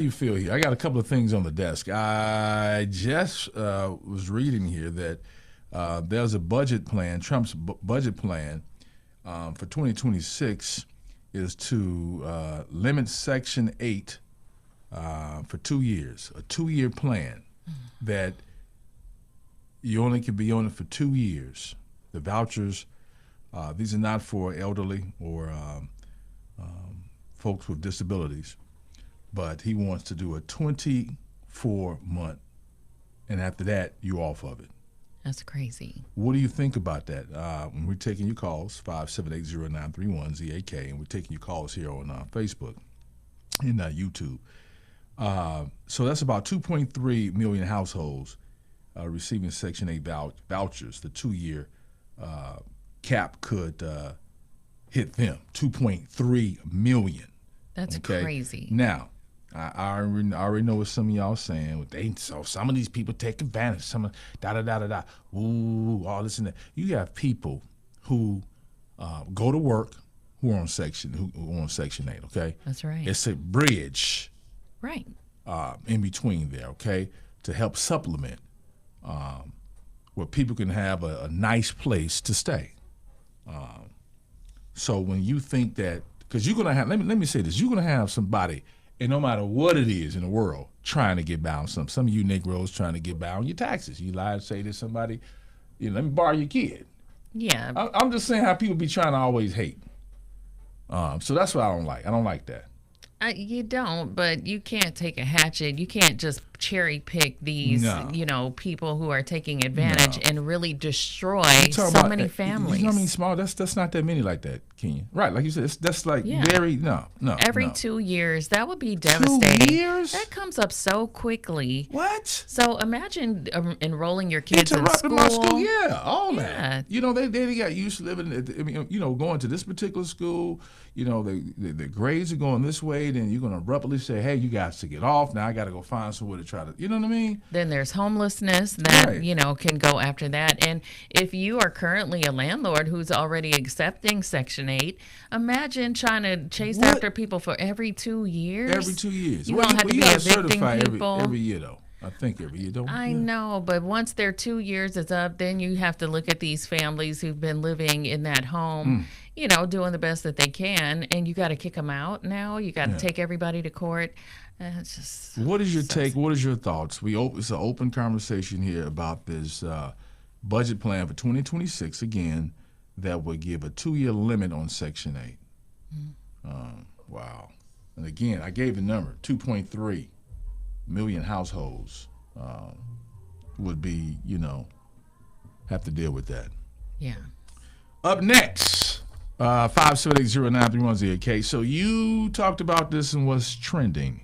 You feel here? I got a couple of things on the desk. I just was reading here that there's a budget plan. Trump's budget plan for 2026 is to limit Section 8 for 2 years. A 2-year plan that you only can be on it for 2 years. The vouchers, these are not for elderly or folks with disabilities. But he wants to do a 24-month, and after that, you off of it. That's crazy. What do you think about that? When we're taking your calls, 578-0931 ZAK, and we're taking your calls here on Facebook and YouTube. So that's about 2.3 million households receiving Section 8 vouchers. The 2-year cap could hit them, 2.3 million. That's crazy. Now, I already know what some of y'all saying. So some of these people take advantage. Some of da-da-da-da-da. Ooh, all this and that. You have people who go to work who are on Section 8, okay? That's right. It's a bridge Right. in between there, okay, to help supplement where people can have a nice place to stay. So when you think that, because you're going to have, let me say this, you're going to have somebody, and no matter what it is in the world, trying to get by on something. Some of you Negroes trying to get by on your taxes. You lie and say to somebody, let me borrow your kid. Yeah. I'm just saying how people be trying to always hate. So that's what I don't like. I don't like that. You don't, but you can't take a hatchet. You can't just cherry pick these, people who are taking advantage and really destroy so many families. You know what I mean? Small. That's not that many like that, Kenya. Right? Like you said, that's like very no. Every 2 years, that would be devastating. 2 years? That comes up so quickly. What? So imagine enrolling your kids in school. My school, all that. They got used to living. Going to this particular school. The grades are going this way. Then you're going to abruptly say, "Hey, you guys to get off now. I got to go find somewhere to try to." You know what I mean? Then there's homelessness that can go after that. And if you are currently a landlord who's already accepting Section 8, imagine trying to chase after people for every 2 years. Every 2 years. You don't have to be evicting people every year though. I think every year, don't we? I know, but once their 2 years is up, then you have to look at these families who've been living in that home, doing the best that they can, and you got to kick them out now. You got to take everybody to court. It's just what is your take? What is your thoughts? It's an open conversation here about this budget plan for 2026, again, that would give a 2-year limit on Section 8. Wow. And again, I gave the number, 2.3 million households would be, have to deal with that. Yeah. Up next, 578-0931 So you talked about this and what's trending.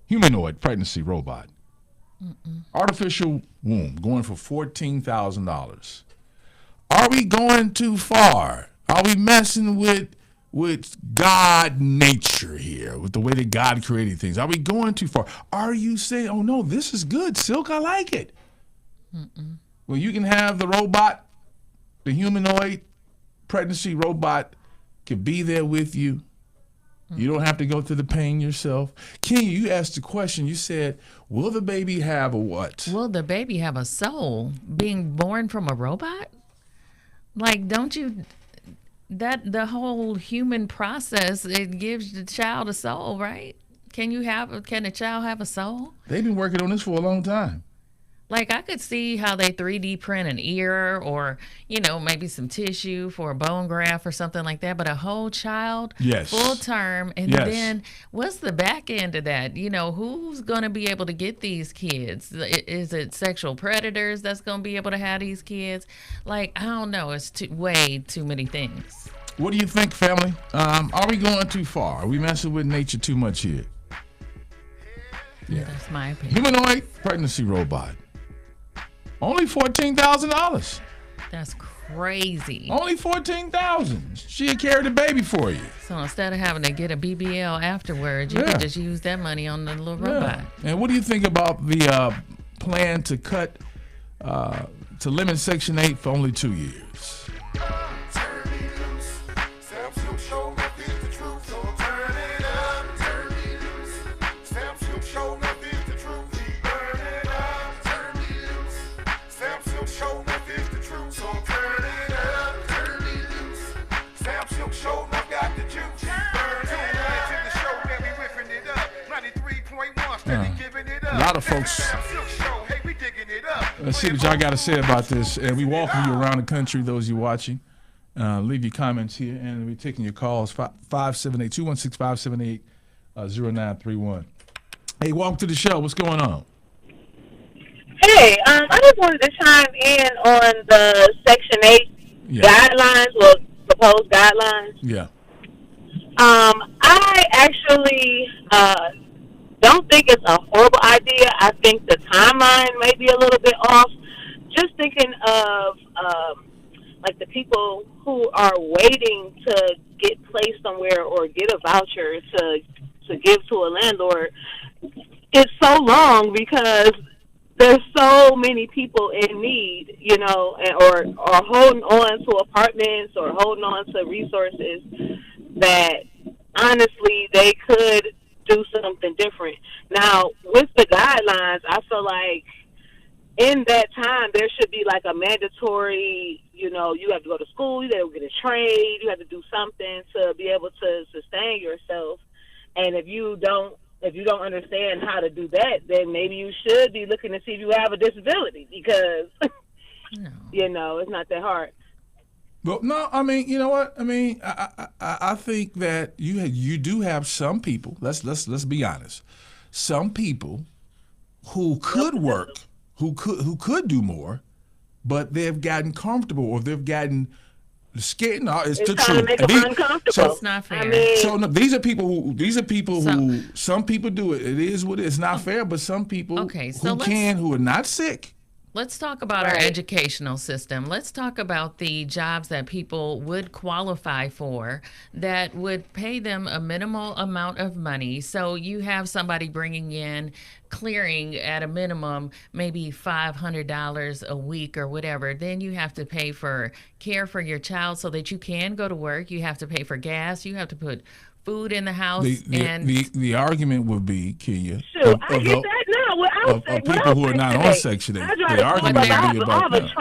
Humanoid pregnancy robot. Artificial womb going for $14,000. Are we going too far? Are we messing with God nature here, with the way that God created things? Are we going too far? Are you saying, oh no, this is good, Silk, I like it? Well, you can have the robot, the humanoid pregnancy robot can be there with you. You don't have to go through the pain yourself. Kenya, you asked the question. You said, will the baby have a what? Will the baby have a soul being born from a robot? Like, don't you... That the whole human process, it gives the child a soul, right? Can a child have a soul? They've been working on this for a long time. Like, I could see how they 3D print an ear or, maybe some tissue for a bone graft or something like that. But a whole child, full term, and then what's the back end of that? Who's going to be able to get these kids? Is it sexual predators that's going to be able to have these kids? Like, I don't know. It's way too many things. What do you think, family? Are we going too far? Are we messing with nature too much here? Yeah, that's my opinion. Humanoid pregnancy robot. Only $14,000. That's crazy. Only $14,000. She'll carry the baby for you. So instead of having to get a BBL afterwards, you can just use that money on the little robot. And what do you think about the plan to limit Section 8 for only 2 years? A lot of folks. Let's see what y'all got to say about this. And we welcome you around the country, those you watching. Leave your comments here, and we're taking your calls, 578-216-578-0931. Hey, welcome to the show. What's going on? Hey, I just wanted to chime in on the Section 8 guidelines, or proposed guidelines. Yeah. I actually don't think it's a horrible idea. I think the timeline may be a little bit off. Just thinking of like the people who are waiting to get placed somewhere or get a voucher to give to a landlord. It's so long because there's so many people in need, you know, or holding on to apartments or holding on to resources that honestly they could do something different. Now, with the guidelines, I feel like in that time there should be like a mandatory, you know, you have to go to school, you have to get a trade, you have to do something to be able to sustain yourself. And if you don't understand how to do that, then maybe you should be looking to see if you have a disability, because you know, it's not that hard. Well, no, I mean, you know what? I mean, I think that you do have some people. Let's be honest. Some people who could work, who could do more, but they've gotten comfortable, or they've gotten scared. No, it's the truth. Uncomfortable. So, it's not fair. I mean, so no, these are people who some people do it. It is what it is. It's not fair, but some people who are not sick. Let's talk about our educational system. Let's talk about the jobs that people would qualify for that would pay them a minimal amount of money. So you have somebody bringing in, clearing at a minimum, maybe $500 a week or whatever. Then you have to pay for care for your child so that you can go to work. You have to pay for gas. You have to put food in the house. The argument would be, Kenya, I get that now. Of people who are not on Section 8. The argument would be about that.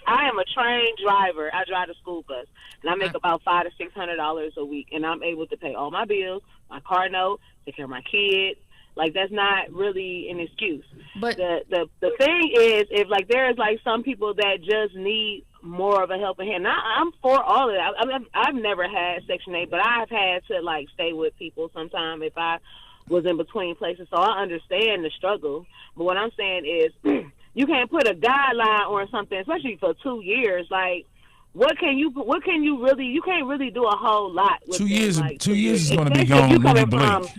I am a trained driver. I drive a school bus, and I make about $500 to $600 a week, and I'm able to pay all my bills, my car note, take care of my kids. Like, that's not really an excuse. But the thing is, if like there's like some people that just need more of a helping hand. Now, I'm for all of that. I've never had Section 8, but I've had to like stay with people sometime if I was in between places, so I understand the struggle. But what I'm saying is, you can't put a guideline on something, especially for 2 years. Like, what can you really? You can't really do a whole lot. With 2 years. Like, 2 years is going to be gone when you blink.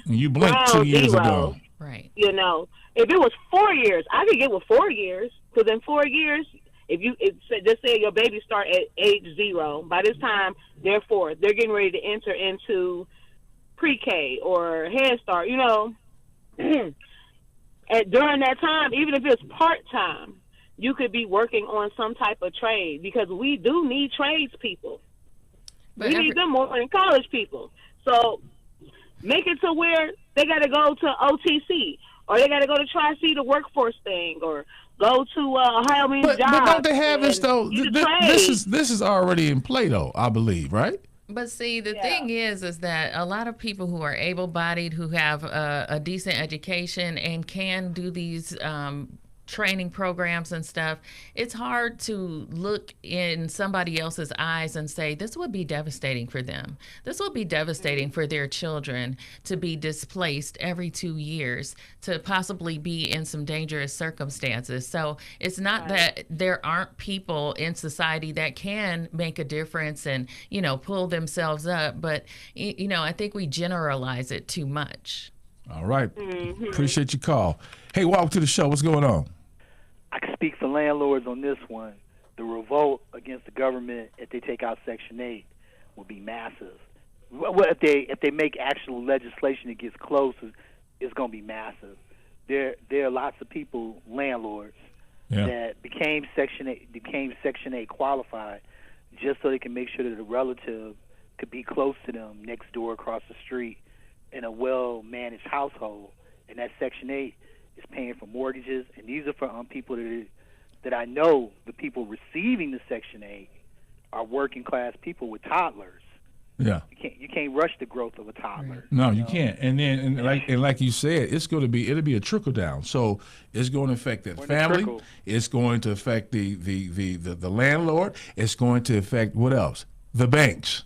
When you blink, 2 years ago. Right. You know, if it was 4 years, I could get with 4 years. Because in 4 years, just say your baby start at age 0. By this time, they're getting ready to enter into pre-K or Head Start, you know. And during that time, even if it's part-time, you could be working on some type of trade, because we do need tradespeople. We need them more than college people. So make it to where they got to go to OTC, or they got to go to Tri-C, the workforce thing, or go to Ohio Means Jobs. But don't they have this, though? This is already in play, though, I believe, right? But see, the thing is that a lot of people who are able-bodied, who have a decent education and can do these training programs and stuff, it's hard to look in somebody else's eyes and say, this would be devastating for them. This would be devastating for their children to be displaced every 2 years, to possibly be in some dangerous circumstances. So it's not that there aren't people in society that can make a difference and, you know, pull themselves up. But, you know, I think we generalize it too much. All right. Appreciate your call. Hey, welcome to the show. What's going on? I can speak for landlords on this one. The revolt against the government if they take out Section 8 will be massive. Well, if they make actual legislation that gets close, it's going to be massive. There are lots of people, landlords, that became Section 8 qualified just so they can make sure that a relative could be close to them next door across the street in a well-managed household. And that Section 8 is paying for mortgages, and these are for people that I know the people receiving the Section 8 are working class people with toddlers. Yeah. You can't rush the growth of a toddler. Right. No, you can't. And like you said, it'll be a trickle down. So it's going to affect that family. It's going to affect the landlord. It's going to affect what else? The banks.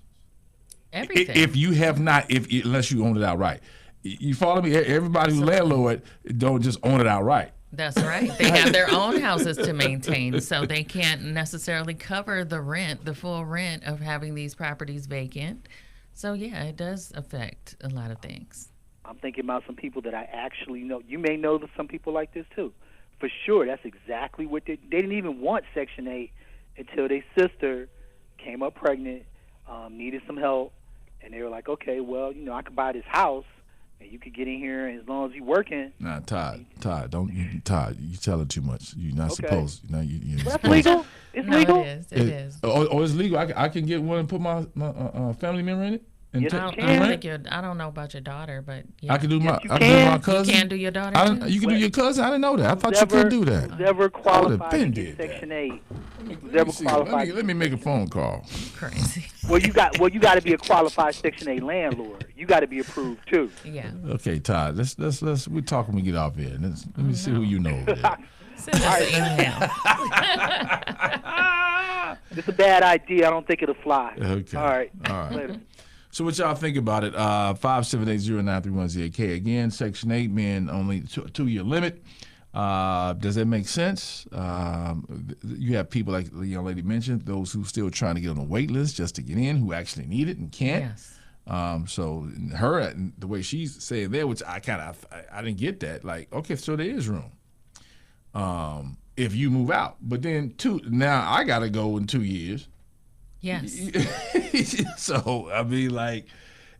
Everything. If you have not, unless you own it outright. You follow me? Everybody who's landlord don't just own it outright. That's right. They have their own houses to maintain, so they can't necessarily cover the full rent of having these properties vacant. So, yeah, it does affect a lot of things. I'm thinking about some people that I actually know. You may know some people like this, too. For sure, that's exactly what they didn't even want Section 8 until their sister came up pregnant, needed some help, and they were like, okay, well, I could buy this house. And you could get in here as long as you're working. Nah, Todd, you telling too much. You're not supposed. That's legal. It's legal. It is. It's legal. I can get one and put my family member in it. And I don't know about your daughter, but yeah. I can do my cousin. You can do your daughter. You can do your cousin. I didn't know that. I thought you could do that. Who's ever qualified to get Section 8? Let me make a phone call. Crazy. Well, you got to be a qualified Section 8 landlord. You got to be approved too. Yeah. Okay, Todd. Let's we talk when we get off here. Let me see who you know over there. Send us an email. It's a bad idea. I don't think it'll fly. Okay. All right. Later. So what y'all think about it? 5780931ZK. Again, Section 8 being only 2-year limit. Does that make sense? You have people like the young lady mentioned, those who still trying to get on the wait list just to get in, who actually need it and can't. Yes. So her, the way she's saying there, which I didn't get that. Like, okay, so there is room. If you move out, but then now I got to go in 2 years. Yes. So I mean, like,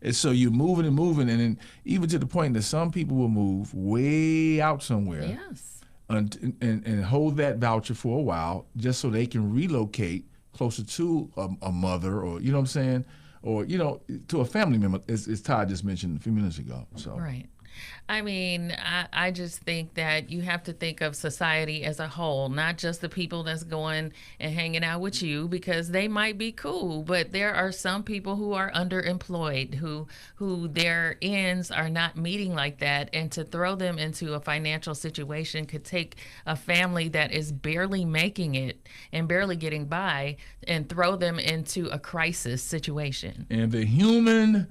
and so you're moving, and then even to the point that some people will move way out somewhere. Yes. And hold that voucher for a while just so they can relocate closer to a mother, or you know what I'm saying, or to a family member, as Todd just mentioned a few minutes ago. So right. I mean, I just think that you have to think of society as a whole, not just the people that's going and hanging out with you, because they might be cool, but there are some people who are underemployed, who their ends are not meeting like that, and to throw them into a financial situation could take a family that is barely making it and barely getting by and throw them into a crisis situation. And the humanoid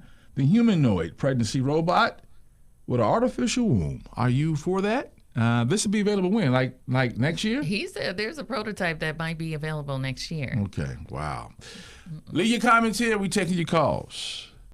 pregnancy robot with an artificial womb. Are you for that? This will be available when? Like next year? He said there's a prototype that might be available next year. Okay. Wow. Leave your comments here. We're taking your calls.